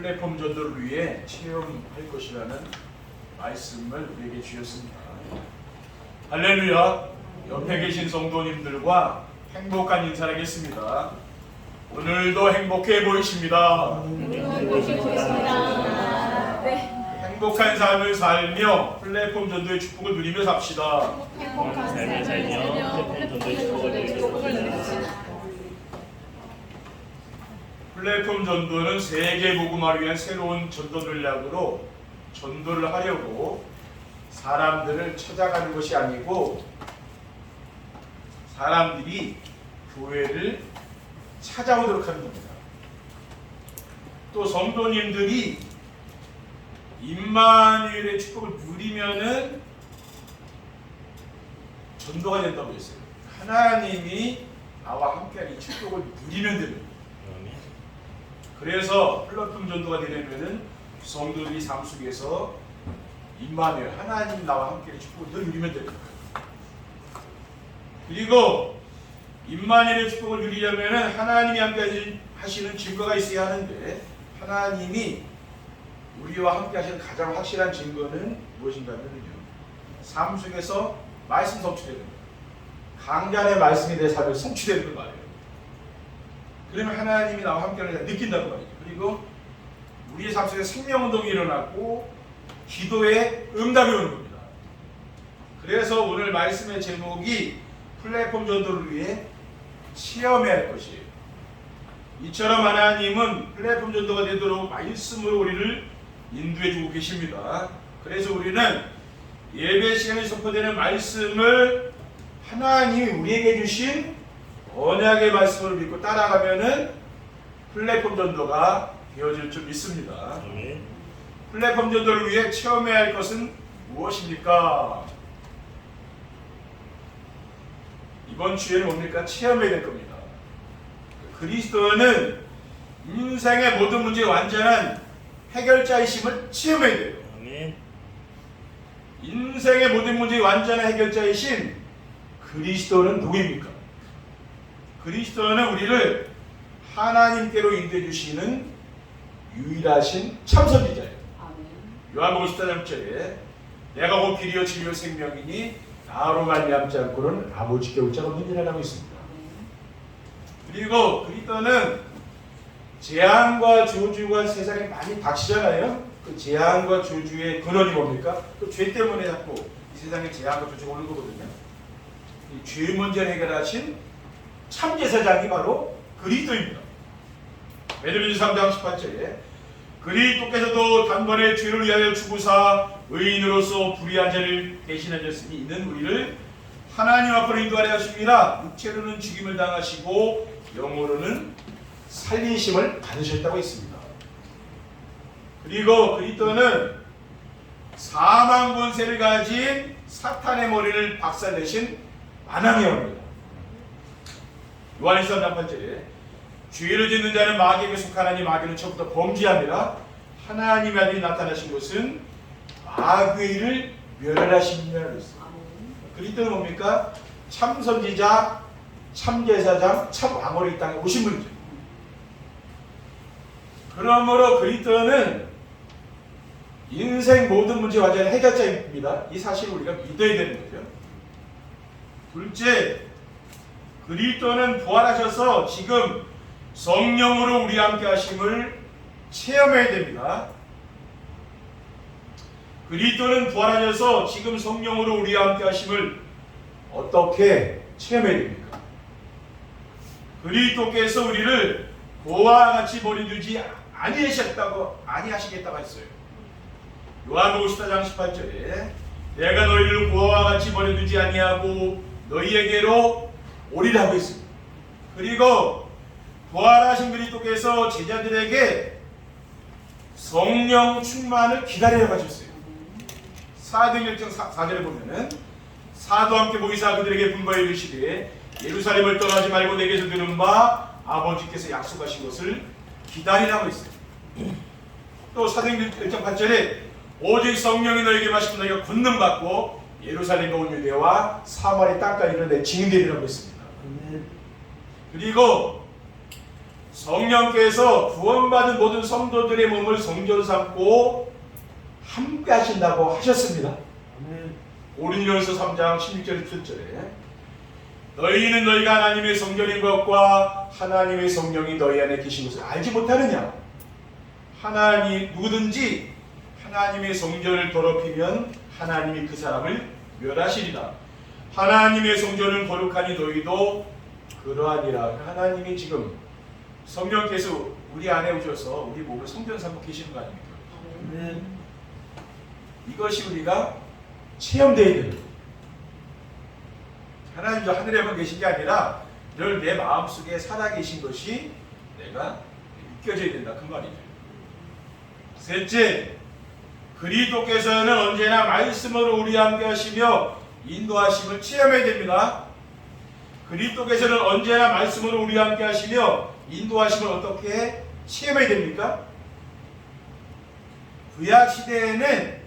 플랫폼 전도를 위해 체험할 것이라는 말씀을 우리에게 주셨습니다. 할렐루야. 옆에 계신 성도님들과 행복한 인사를 하겠습니다. 오늘도 행복해 보이십니다. 행복한 삶을 살며 플랫폼 전도의 축복을 누리며 삽시다. 행복한 삶을 살며 플랫폼 전도의 축복을 누립시다. 플랫폼 전도는 세계 복음화를 위한 새로운 전도 전략으로 전도를 하려고 사람들을 찾아가는 것이 아니고 사람들이 교회를 찾아오도록 하는 겁니다. 또 성도님들이 임마누엘의 축복을 누리면은 전도가 된다고 했어요. 하나님이 나와 함께하는 이 축복을 누리면 됩니다. 그래서 플랫폼 전도가 되려면은 성도들이 삶 속에서 임마누엘 하나님 나와 함께하는 축복을 늘 누리면 됩니다. 그리고 임마누엘의 축복을 누리려면은 하나님이 함께 하시는 증거가 있어야 하는데 하나님이 우리와 함께 하시는 가장 확실한 증거는 무엇인가면요, 삶 속에서 말씀 성취되는 거예요. 강단의 말씀이 내 삶에 성취되는 걸 말해요. 그러면 하나님이 나와 함께하는 걸 느낀다고 말이죠. 그리고 우리의 삶 속에 생명운동이 일어나고 기도에 응답이 오는 겁니다. 그래서 오늘 말씀의 제목이 플랫폼 전도를 위해 체험해야 할 것이에요. 이처럼 하나님은 플랫폼 전도가 되도록 말씀으로 우리를 인도해 주고 계십니다. 그래서 우리는 예배 시간에 선포되는 말씀을 하나님이 우리에게 주신 언약의 말씀을 믿고 따라가면은 플랫폼 전도가 되어질 줄 믿습니다. 플랫폼 전도를 위해 체험해야 할 것은 무엇입니까? 이번 주에는 뭡니까? 체험해야 될 겁니다. 그리스도는 인생의 모든 문제의 완전한 해결자이심을 체험해야 돼요. 인생의 모든 문제의 완전한 해결자이신 그리스도는 누구입니까? 그리스도는 우리를 하나님께로 인도해 주시는 유일하신 참선지자예요. 요한복음 14장 1절에 내가 곧 길이요 진리요 생명이니 나로 말미암지 않고는 아버지께 올 자가 없느니라고 있습니다. 그리고 그리스도는 재앙과 저주가 세상에 많이 닥치잖아요. 그 재앙과 저주의 근원이 뭡니까? 그 죄 때문에 자꾸 이 세상에 재앙과 저주가 오는 거거든요. 이 죄 문제를 해결하신 참제사장이 바로 그리스도입니다. 베드로전서 3장 18절에 그리스도께서도 단번에 죄를 위하여 죽으사 의인으로서 불의한 자를 대신하셨으니 이는 우리를 하나님 앞으로 인도하려 하십니다. 육체로는 죽임을 당하시고 영으로는 살리심을 받으셨다고 했습니다. 그리고 그리스도는 사망 권세를 가진 사탄의 머리를 박살내신 만왕의 왕입니다. 요한일서 3장 8절에 죄를 짓는 자는 마귀에게 속하나니 마귀는 처음부터 범죄합니다. 하나님의 아들이 나타나신 것은 마귀의 일을 멸하심이라고 했습니다. 그리스도는 뭡니까? 참선지자, 참제사장, 참왕으로 이 땅에 오신 분이죠. 그러므로 그리스도는 인생 모든 문제 완전히 해결자입니다. 이 사실을 우리가 믿어야 되는 거죠. 둘째, 그리스도는 부활하셔서 지금 성령으로 우리와 함께 하심을 체험해야 됩니다. 그리스도는 부활하셔서 지금 성령으로 우리와 함께 하심을 어떻게 체험해야 됩니까? 그리스도께서 우리를 고와 같이 버려두지 아니하시겠다고 했어요. 요한복음 14장 18절에 내가 너희를 고와 같이 버려두지 아니하고 너희에게로 오리라고 했습니다. 그리고 부활하신 그리스도께서 제자들에게 성령 충만을 기다리라고 하셨어요. 사도행전 1장 4절에 보면은 사도와 함께 모이사 그들에게 분부하여 이르시되 예루살렘을 떠나지 말고 내게서 들은 바 아버지께서 약속하신 것을 기다리라고 했어요. 또 사도행전 1장 8절에 오직 성령이 너에게 마시고 너희가 권능 받고 예루살렘과 온 유대와 사마리 땅까지 이르러 내 증인되리라고 했습니다. 그리고 성령께서 구원받은 모든 성도들의 몸을 성전 삼고 함께 하신다고 하셨습니다. 고린도전서 3장 16절 17절에 너희는 너희가 하나님의 성전인 것과 하나님의 성령이 너희 안에 계신 것을 알지 못하느냐? 누구든지 하나님의 성전을 더럽히면 하나님이 그 사람을 멸하시리라. 하나님의 성전은 거룩하니 너희도 그러하니라. 하나님이 지금 성령께서 우리 안에 오셔서 우리 몸을 성전 삼고 계시는 거 아닙니까? 이것이 우리가 체험되어야 됩니다. 하나님 저 하늘에만 계신 게 아니라 늘 내 마음속에 살아계신 것이 내가 느껴져야 된다 그 말이죠. 셋째, 그리스도께서는 언제나 말씀으로 우리와 함께 하시며 인도하심을 체험해야 됩니다. 그리스도께서는 언제나 말씀으로 우리와 함께 하시며 인도하심을 어떻게 체험해야 됩니까? 구약 시대에는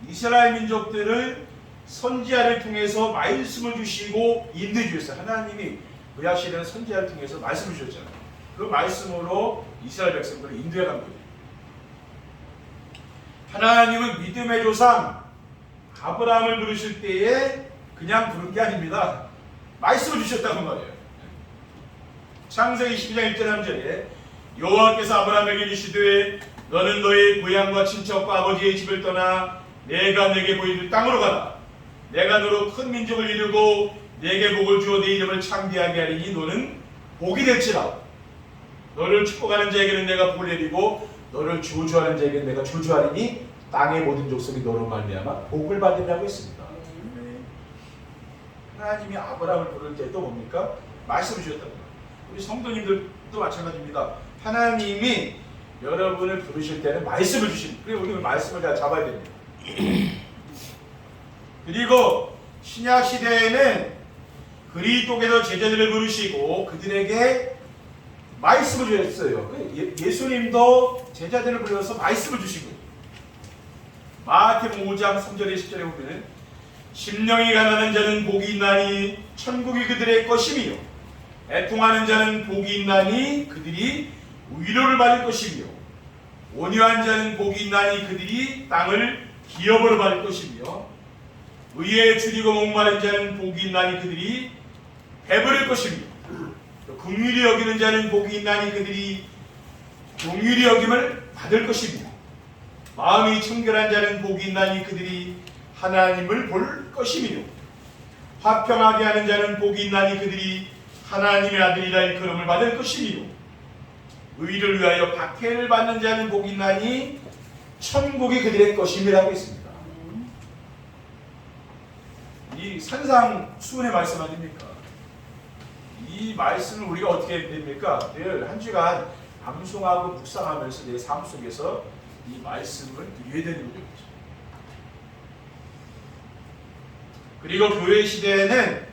이스라엘 민족들을 선지자를 통해서 말씀을 주시고 인도해 주셨어요. 하나님이 구약 시대는 선지자를 통해서 말씀을 주셨잖아요. 그 말씀으로 이스라엘 백성들을 인도해 간 거예요. 하나님은 믿음의 조상 아브라함을 부르실 때에 그냥 부른 게 아닙니다. 말씀을 주셨다는 말이에요. 창세기 12장 1절 3절에 여호와께서 아브라함에게 이르시되 너는 너의 고향과 친척과 아버지의 집을 떠나 내가 내게 보여줄 땅으로 가라. 내가 너로 큰 민족을 이루고 내게 복을 주어 네 이름을 창대하게 하리니 너는 복이 될지라. 너를 축복하는 자에게는 내가 복을 내리고 너를 저주하는 자에게는 내가 저주하리니 땅의 모든 족속이 너로 말미암아 복을 받으리라고 했습니다. 하나님이 아브라함을 부를 때 또 뭡니까? 말씀을 주셨다고. 우리 성도님들도 마찬가지입니다. 하나님이 여러분을 부르실 때는 말씀을 주십니다. 그리고 우리는 말씀을 다 잡아야 됩니다. 그리고 신약 시대에는 그리스도께서 제자들을 부르시고 그들에게 말씀을 주셨어요. 예수님도 제자들을 불러서 말씀을 주시고 마태복음 5장 3절에 10절에 보면 심령이 가난한 자는 복이 있나니 천국이 그들의 것이며 애통하는 자는 복이 있나니 그들이 위로를 받을 것이며 온유한 자는 복이 있나니 그들이 땅을 기업으로 받을 것이며 의에 줄이고 목마른 자는 복이 있나니 그들이 배부를 것이며 긍휼히 여기는 자는 복이 있나니 그들이 긍휼히 여김을 받을 것이며 마음이 청결한 자는 복이 있나니 그들이 하나님을 볼 것이며 화평하게 하는 자는 복이 있나니 그들이 하나님의 아들이라 일컬음을 받을 것이며 의를 위하여 박해를 받는 자는 복이 있나니 천국이 그들의 것임이라고 했습니다. 이 산상수훈의 말씀 아닙니까? 이 말씀을 우리가 어떻게 해야 됩니까? 늘 한 주간 암송하고 묵상하면서 내 삶 속에서 이 말씀을 누려야 되는 거죠. 그리고 교회 시대에는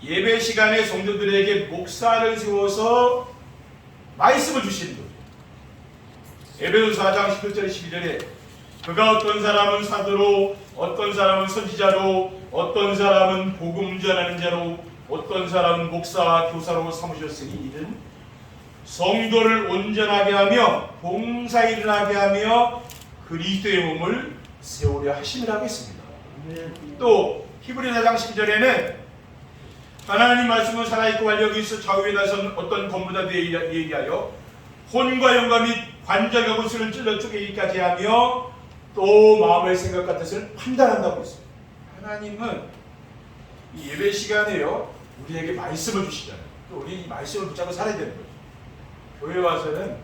예배 시간에 성도들에게 목사를 세워서 말씀을 주시는 거죠. 에베소서 4장 11절에 12절에 그가 어떤 사람은 사도로 어떤 사람은 선지자로 어떤 사람은 복음 전하는 자로 어떤 사람은 목사와 교사로 삼으셨으니 이는 성도를 온전하게 하며 봉사일을 하게 하며 그리스도의 몸을 세우려 하심이라고 했습니다. 또 히브리서 4장 12절에는 하나님 말씀은 살아있고 활력이 있어 좌우에 나선 어떤 검보다 얘기하여 혼과 영과 및 관절과 구슬을 찔러 쪼개기까지 하며 또 마음의 생각 같은 것을 판단한다고 했어요. 하나님은 이 예배 시간에요 우리에게 말씀을 주시잖아요. 또 우리 이 말씀을 붙잡고 살아야 되는 거죠. 교회 와서는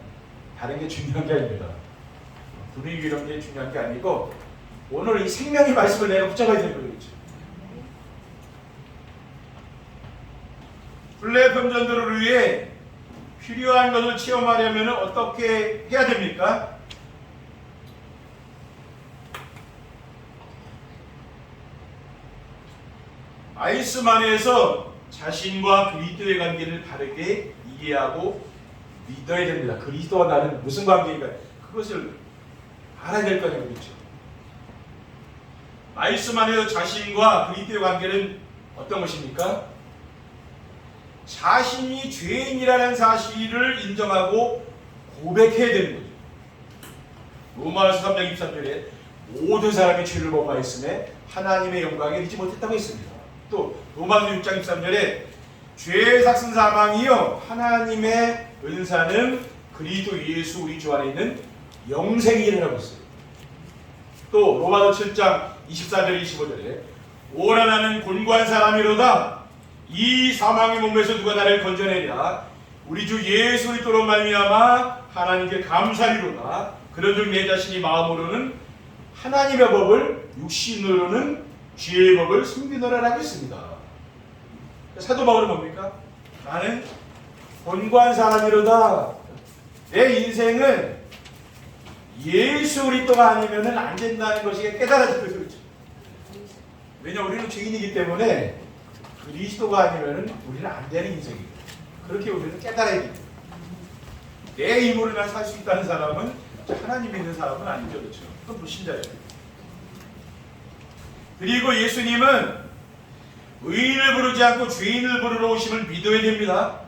다른 게 중요한 게 아닙니다. 분위기 이런 게 중요한 게 아니고 오늘 이 생명의 말씀을 내가 붙잡아야 되는 거죠. 플랫폼 전도를 위해 필요한 것을 체험하려면 어떻게 해야 됩니까? 말씀 안에서 자신과 그리스도의 관계를 바르게 이해하고 믿어야 됩니다. 그리스도와 나는 무슨 관계인가? 그것을 알아야 될 거 아니에요. 그렇죠? 말씀 안에서 자신과 그리스도의 관계는 어떤 것입니까? 자신이 죄인이라는 사실을 인정하고 고백해야 되는 거죠. 로마서 3장 23절에 모든 사람이 죄를 범하였음에 하나님의 영광에 이르지 못했다고 했습니다. 또 로마서 6장 23절에 죄의 삭슨 사망이요 하나님의 은사는 그리스도 예수 우리 주 안에 있는 영생이라고 했어요. 또 로마서 7장 24절 25절에 오라 나는 곤고한 사람이로다 이 사망의 몸에서 누가 나를 건져내랴 우리 주 예수 그리스도로 말미암아 하나님께 감사리로다 그런즉 내 자신이 마음으로는 하나님의 법을 육신으로는 죄의 법을 숨기노라라고 했습니다. 사도 바울은 뭡니까? 나는 곤고한 사람이로다. 내 인생은 예수 그리스도가 아니면은 안 된다는 것이 깨달아지고 그렇죠. 왜냐 우리는 죄인이기 때문에 그리스도가 아니면은 우리는 안 되는 인생이에요. 그렇게 우리는 깨달아야 됩니다. 내 힘으로만 살 수 있다는 사람은 하나님 믿는 사람은 아니죠, 그렇죠? 그건 불신자예요. 그리고 예수님은 의인을 부르지 않고 죄인을 부르러 오심을 믿어야 됩니다.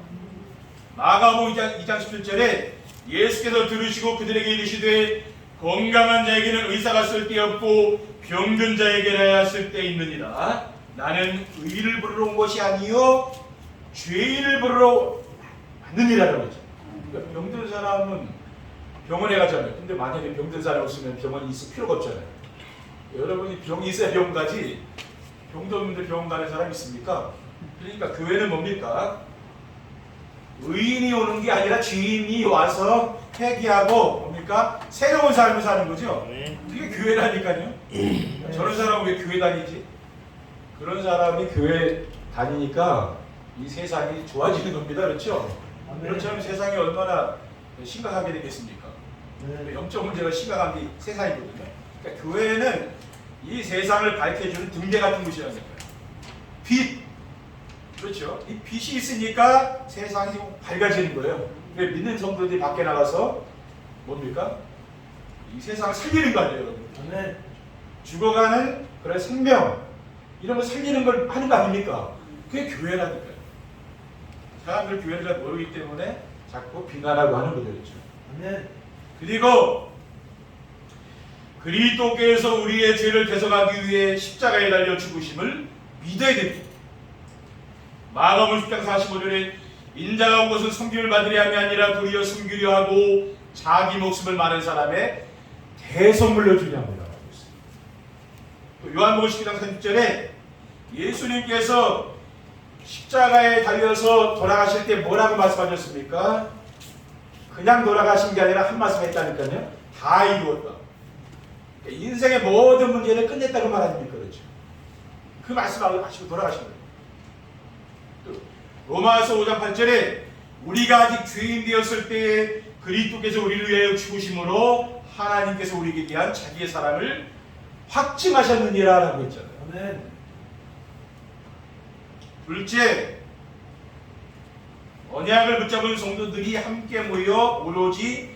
마가복음 2장 17절에 예수께서 들으시고 그들에게 이르시되 건강한 자에게는 의사가 쓸데없고 병든 자에게라야 쓸데있느니라. 나는 의인을 부르러 온 것이 아니요 죄인을 부르러 왔느니라라고 했죠. 그러니까 병든 사람은 병원에 가잖아요. 근데 만약에 병든 사람이 없으면 병원이 있을 필요가 없잖아요. 여러분이 병이 있어야 병 가지 병도 없는데 병원 가는 사람 있습니까? 그러니까 교회는 뭡니까? 의인이 오는 게 아니라 죄인이 와서 회개하고 뭡니까? 새로운 삶을 사는 거죠. 그게 교회라니까요. 저런 사람은 왜 교회 다니지? 그런 사람이 교회 다니니까 이 세상이 좋아지는 겁니다. 그렇죠? 그렇지 않으면 세상이 얼마나 심각하게 되겠습니까? 영적 문제가 심각한 게 세상이거든요. 그러니까 교회는 이 세상을 밝혀주는 등대 같은 곳이라니까요. 빛! 그렇죠? 이 빛이 있으니까 세상이 밝아지는 거예요. 믿는 성도들이 밖에 나가서 뭡니까? 이 세상을 살리는 거 아니에요, 여러분? 네. 죽어가는 그런 생명 이런 거 살리는 걸 하는 거 아닙니까? 그게 교회라니까요. 사람들 교회를 잘 모르기 때문에 자꾸 비난하고 하는 거죠, 그렇죠? 네. 그리고 그리스도께서 우리의 죄를 대속하기 위해 십자가에 달려 죽으심을 믿어야 됩니다. 마가복음 10장 45절에 인자가 온 것은 섬김을 받으려 함이 아니라 도리어 섬기려 하고 자기 목숨을 많은 사람의 대선물로 주려 합니다. 또 요한복음 12장 30절에 예수님께서 십자가에 달려서 돌아가실 때 뭐라고 말씀하셨습니까? 그냥 돌아가신 게 아니라 한 말씀 했다니까요. 다 이루었다. 인생의 모든 문제를 끝냈다고 말하니까 그렇죠. 그 말씀을 하시고 돌아가신 거예요. 또 로마서 5장 8절에 우리가 아직 죄인 되었을 때에 그리스도께서 우리를 위하여 죽으심으로 하나님께서 우리에게 대한 자기의 사랑을 확증하셨느니라 라고 했잖아요. 아멘. 둘째, 언약을 붙잡은 성도들이 함께 모여 오로지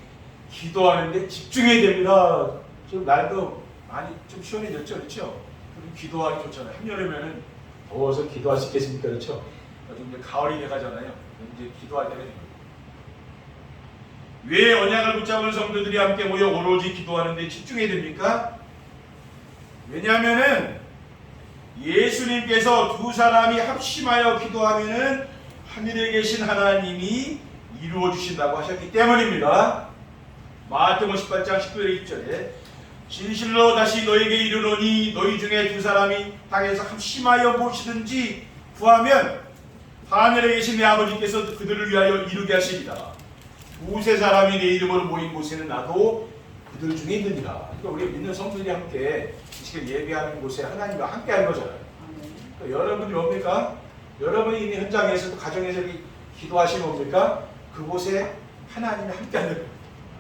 기도하는데 집중해야 됩니다. 지금 날도 많이 좀 시원해졌죠, 그렇죠? 그럼 기도하기 좋잖아요. 한여름에는 더워서 기도할 수 있겠습니까, 그렇죠? 이제 가을이 돼가잖아요. 이제 기도할 때가 된 거예요. 왜 언약을 붙잡은 성도들이 함께 모여 오로지 기도하는데 집중해야 됩니까? 왜냐하면은 예수님께서 두 사람이 합심하여 기도하면은 하늘에 계신 하나님이 이루어 주신다고 하셨기 때문입니다. 마태복음 18장 19절 20절에 진실로 다시 너에게 이르노니 너희 중에 두 사람이 땅에서 합심하여 무엇이든지 구하면 하늘에 계신 내 아버지께서 그들을 위하여 이루게 하시리라. 두세 사람이 내 이름으로 모인 곳에는 나도 그들 중에 있느니라. 그러니까 우리 믿는 성도들이 함께 지금 예배하는 곳에 하나님과 함께 하는 거잖아요. 그러니까 여러분이 뭡니까? 여러분이 있는 현장에서도 가정에서 기도하시는 뭡니까? 그곳에 하나님이 함께 하는 거예요.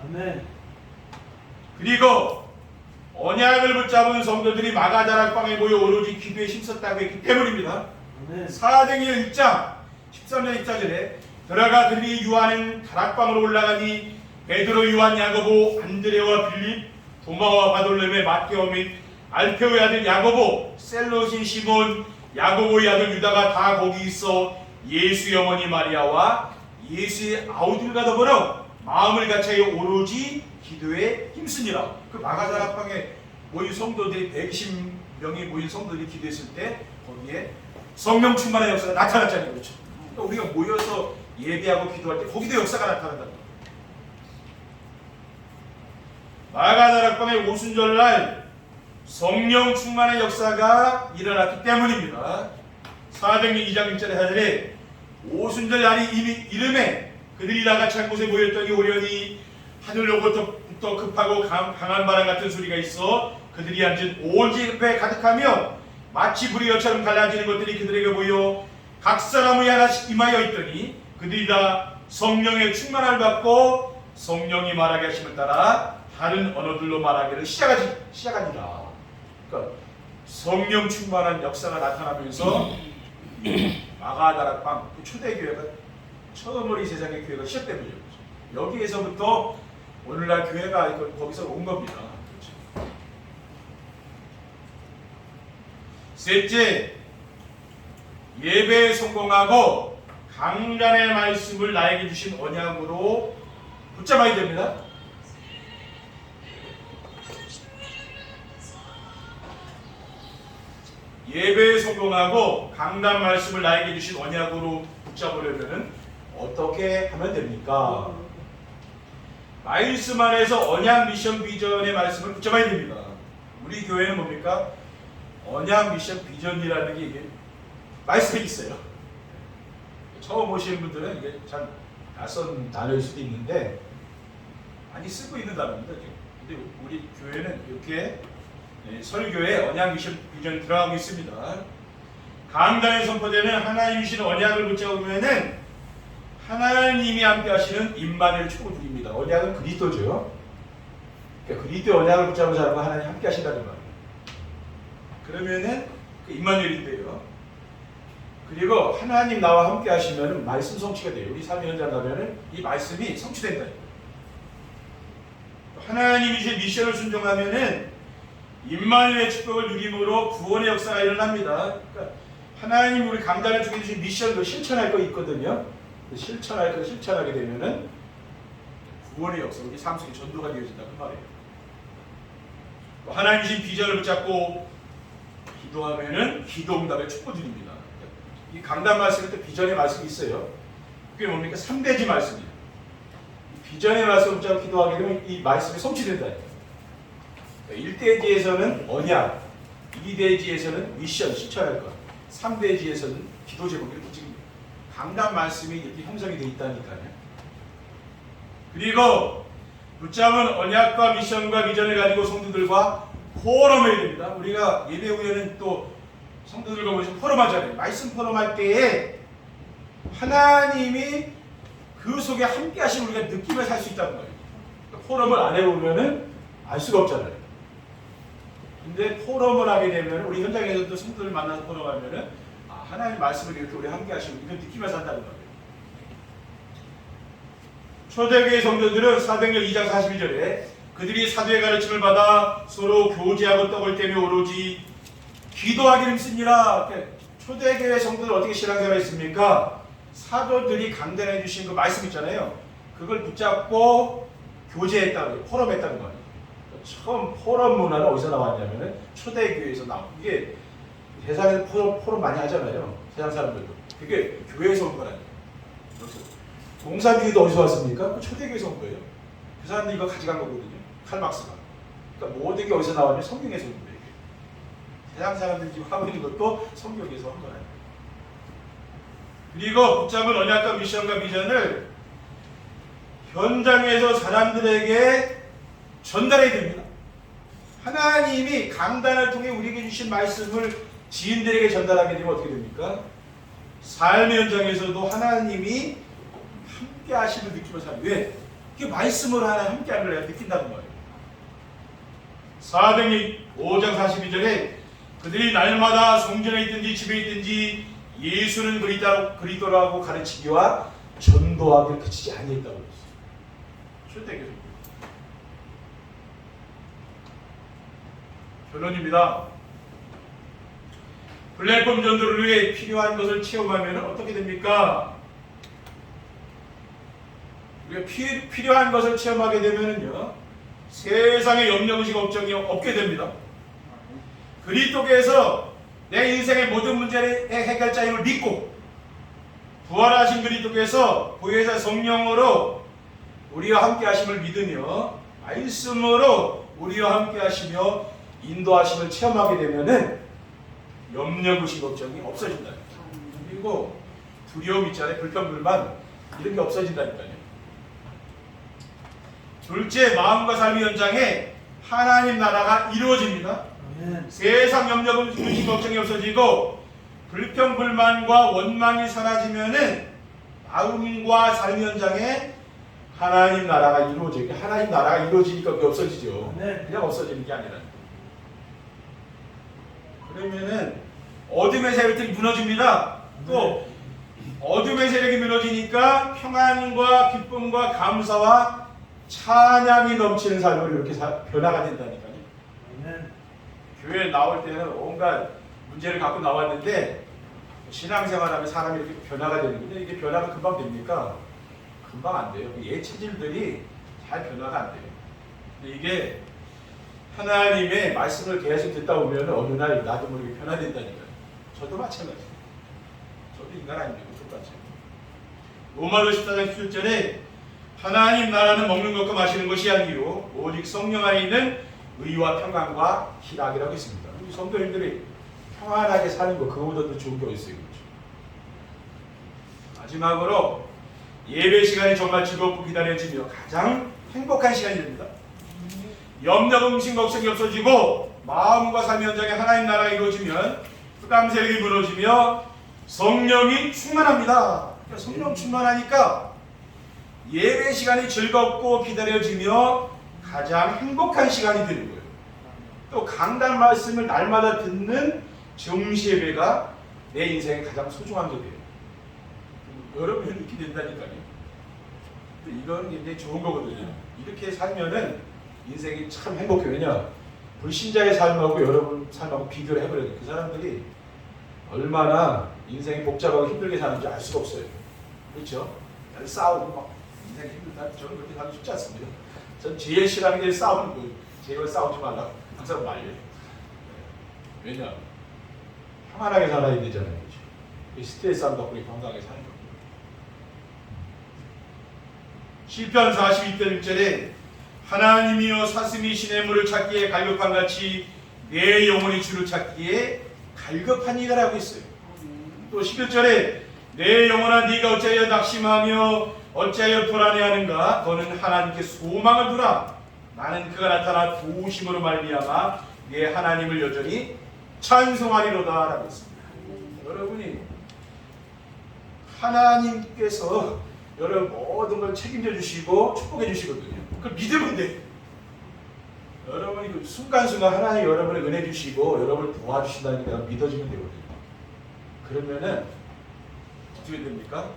아멘. 그리고 언약을 붙잡은 성도들이 마가다락방에 모여 오로지 기도에 힘썼다고 했기 때문입니다. 아멘. 사도행전 1장 13절 14절에 들어가 그들이 유하는 다락방으로 올라가니 베드로, 요한, 야고보, 안드레와 빌립, 도마와 바돌레메, 마테오 및 알페오의 아들 야고보, 셀롯인 시몬, 야고보의 아들 유다가 다 거기 있어 예수의 어머니 마리아와 예수의 아우들과 더불어 마음을 같이 오로지 기도에 힘쓰니라. 그 마가다락방에 모인 성도들이 120명이 모인 성도들이 기도했을 때 거기에 성령 충만의 역사가 나타났잖아요. 그렇죠? 그러니까 우리가 모여서 예배하고 기도할 때 거기도 역사가 나타난다. 마가다락방의 오순절날 성령 충만의 역사가 일어났기 때문입니다. 사도행전 2장 1절에 하더니 오순절 날이 이미 이름에 그들이 나같이 한 곳에 모였더니 우연히 하늘로부터 급하고 강한 바람 같은 소리가 있어 그들이 앉은 온 집에 가득하며 마치 불의 여처럼 갈라지는 것들이 그들에게 보여 각 사람의 하나씩 임하여 있더니 그들이 다 성령의 충만함을 받고 성령이 말하게 하심을 따라 다른 언어들로 말하기를 시작하니라. 그러니까 성령 충만한 역사가 나타나면서 마가다락방 초대교회가 처음으로 이 세상의 교회가 시작된 거죠. 여기에서부터 오늘날 교회가 거기서 온 겁니다. 그렇죠. 셋째, 예배에 성공하고 강단의 말씀을 나에게 주신 언약으로 붙잡아야 됩니다. 예배에 성공하고 강단 말씀을 나에게 주신 언약으로 붙잡으려면 어떻게 하면 됩니까? 말씀 안에서 언약 미션 비전의 말씀을 붙잡아야 됩니다. 우리 교회는 뭡니까? 언약 미션 비전이라는 게 이게 말씀이 있어요. 처음 오시는 분들은 이게 참 낯선 단어일 수도 있는데 많이 쓰고 있는 단어입니다. 근데 우리 교회는 이렇게 설교에 언약 미션 비전이 들어가고 있습니다. 강단에 선포되는 하나님이 주신 언약을 붙잡으면은 하나님이 함께 하시는 임마누엘 축복드립니다. 언약은 그리스도죠. 그러니까 그리스도의 언약을 붙잡은 사람과 하나님 함께 하신다는 말이에요. 그러면은 그 임마누엘인데요. 그리고 하나님 나와 함께 하시면 말씀 성취가 돼요. 우리 삶의 현장 가면은 이 말씀이 성취된다. 하나님이 주신 미션을 순종하면은 임마누엘의 축복을 누림으로 구원의 역사가 일어납니다. 그러니까 하나님 우리 강단을 주게 주신 미션도 실천할 거 있거든요. 실천할 거 실천하게 되면은 구원의 역사, 우리 삶 속에 전도가 되어진다 그 말이에요. 하나님 주신 비전을 붙잡고 기도하면은 기도응답의 축복드립니다. 이 강단 말씀에 또 비전의 말씀이 있어요. 그게 뭡니까? 3대지 말씀이에요. 비전의 말씀을 붙잡고 기도하게 되면 이 말씀이 성취된다. 1대지에서는 언약, 2대지에서는 미션, 실천할 것, 3대지에서는 기도 제목, 이렇게 지금 강단 말씀이 이렇게 형성이 되어 있다니까요. 그리고 붙잡은 언약과 미션과 비전을 가지고 성도들과 포럼해야 됩니다. 우리가 예배 후에는 또 성도들과 모여서 포럼하잖아요. 말씀 포럼할 때에 하나님이 그 속에 함께 하시면 우리가 느낌을 살 수 있다는 거예요. 그러니까 포럼을 안 해보면은 알 수가 없잖아요. 근데 포럼을 하게 되면 우리 현장에서도 성도들 만나서 포럼하면은 하나님 말씀을 이렇게 우리 함께 하시면 이런 느낌을 산다는 거예요. 초대교회 성도들은 사도행전 2장 42절에 그들이 사도의 가르침을 받아 서로 교제하고 떡을 떼며 오로지 기도하기를 힘쓰니라. 초대교회 성도들 어떻게 신앙생활을 했습니까? 사도들이 강단해 주신 그 말씀 있잖아요. 그걸 붙잡고 교제했다고, 포럼했다는 거예요. 처음 포럼 문화는 어디서 나왔냐면은 초대교회에서 나온. 이게 세상에서 포럼 많이 하잖아요. 세상 사람들도. 그게 교회에서 온 거라니까요. 공사주의도 어디서 왔습니까? 그 초대교회에서 온 거예요. 그 사람들이 이거 가져간 거거든요. 칼막스가. 그러니까 모든 게 어디서 나왔냐면 성경에서 온 거예요. 세상 사람들이 지금 하고 있는 것도 성경에서 온 거라니까요. 그리고 붙잡은 언약과 미션과 비전을 현장에서 사람들에게 전달해야 됩니다. 하나님이 강단을 통해 우리에게 주신 말씀을 지인들에게 전달하게 되면 어떻게 됩니까? 삶의 현장에서도 하나님이 함께 하시는 느낌을 살아요. 왜? 그게 말씀으로 하나님 함께 하는 걸 내가 느낀다는 거예요. 사도행전 5장 42절에 그들이 날마다 성전에 있든지 집에 있든지 예수는 그리스도라고 가르치기와 전도하기를 그치지 아니했다고 그랬어요. 초대교회. 결론입니다. 플랫폼 전도를 위해 필요한 것을 체험하면 어떻게 됩니까? 우리가 필요한 것을 체험하게 되면요, 세상에 염려의식 걱정이 없게 됩니다. 그리스도께서 내 인생의 모든 문제의 해결자임을 믿고 부활하신 그리스도께서 보혜사 성령으로 우리와 함께 하심을 믿으며 말씀으로 우리와 함께 하시며 인도하심을 체험하게 되면은 염려의식 걱정이 없어진다. 그리고 두려움 있잖아요. 불평불만 이런 게 없어진다니까요. 둘째, 마음과 삶의 현장에 하나님 나라가 이루어집니다. 세상 염려의식 걱정이 없어지고 불평불만과 원망이 사라지면은 마음과 삶의 현장에 하나님 나라가 이루어지니까 하나님 나라가 이루어지니까 그게 없어지죠. 그냥 없어지는 게 아니라. 그러면은 어둠의 세력들이 무너집니다. 또 어둠의 세력이 무너지니까 평안과 기쁨과 감사와 찬양이 넘치는 삶으로 이렇게 변화가 된다니까요. 교회에 나올 때는 온갖 문제를 갖고 나왔는데 신앙생활하면 사람이 이렇게 변화가 되는데 이게 변화가 금방 됩니까? 금방 안 돼요. 옛 체질들이 잘 변화가 안 돼요. 근데 이게 하나님의 말씀을 계속 듣다 보면 어느 날 나도 모르게 변화된다니까요. 저도 마찬가지예요. 저도 인간 아닙니까? 똑같이. 로마서 14장 7절에 하나님 나라는 먹는 것과 마시는 것이 아니요 오직 성령 안에 있는 의와 평안과 희락이라고 했습니다. 우리 성도님들이 평안하게 사는 거 그거보다 더 좋은 게 어디 있어요? 그렇죠? 마지막으로 예배 시간이 정말 즐겁고 기다려지며 가장 행복한 시간이 됩니다. 염려, 음식, 걱정이 없어지고 마음과 삶의 현장에 하나님 나라가 이루어지면 흑암 세력이 무너지며 성령이 충만합니다. 그러니까 성령 충만하니까 예배 시간이 즐겁고 기다려지며 가장 행복한 시간이 되는 거예요. 또 강단 말씀을 날마다 듣는 정시 예배가 내 인생에 가장 소중한 게 돼요. 여러분이 이렇게 된다니까요. 이건 굉장히 좋은 거거든요. 이렇게 살면은 인생이 참 행복해요. 왜냐? 불신자의 삶하고 여러분 삶하고 비교를 해버려요. 그 사람들이 얼마나 인생이 복잡하고 힘들게 사는지 알 수가 없어요. 그렇죠? 싸우고 막 인생이 힘들다. 저는 그렇게 살기 쉽지 않습니다. 전 제일 싫어하는 게 싸우는 거예요. 제발 싸우지 말라고 항상 말려요. 왜냐? 평안하게 살아야 되잖아요. 그렇죠? 스트레스 안 받고 건강하게 사는 거예요. 시편 42편 1절에 하나님이여 사슴이 시냇물을 찾기에 갈급한 같이 내 영혼이 주를 찾기에 갈급하니라라고 했어요. 또 11절에 내 영혼아 네가 어찌하여 낙심하며 어찌하여 불안해하는가 너는 하나님께 소망을 두라 나는 그가 나타나 도우심으로 말미암아 내 하나님을 여전히 찬송하리로다 라고 했습니다. 여러분이 하나님께서 여러분 모든 걸 책임져 주시고 축복해 주시거든요. 그걸 믿으면 돼. 여러분이 그 순간순간 하나님 여러분을 은혜 주시고 여러분을 도와주신다는 게 믿어지면 되거든요. 그러면은 어떻게 됩니까?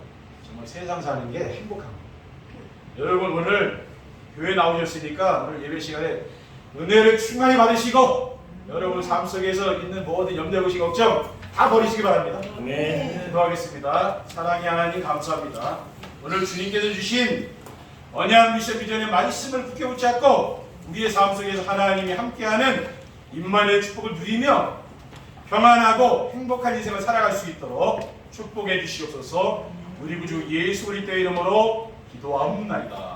정말 세상 사는 게 행복한 거예요. 여러분 오늘 교회 나오셨으니까 오늘 예배 시간에 은혜를 충만히 받으시고 여러분 삶 속에서 있는 모든 염려, 의식, 걱정 다 버리시기 바랍니다. 네. 기도하겠습니다. 사랑의 하나님 감사합니다. 오늘 주님께서 주신 언약 미션 비전의 말씀을 굳게 붙잡고 우리의 삶 속에서 하나님이 함께하는 임마누엘 축복을 누리며 평안하고 행복한 인생을 살아갈 수 있도록 축복해 주시옵소서. 우리 구주 예수 그리스도의 이름으로 기도하옵나이다.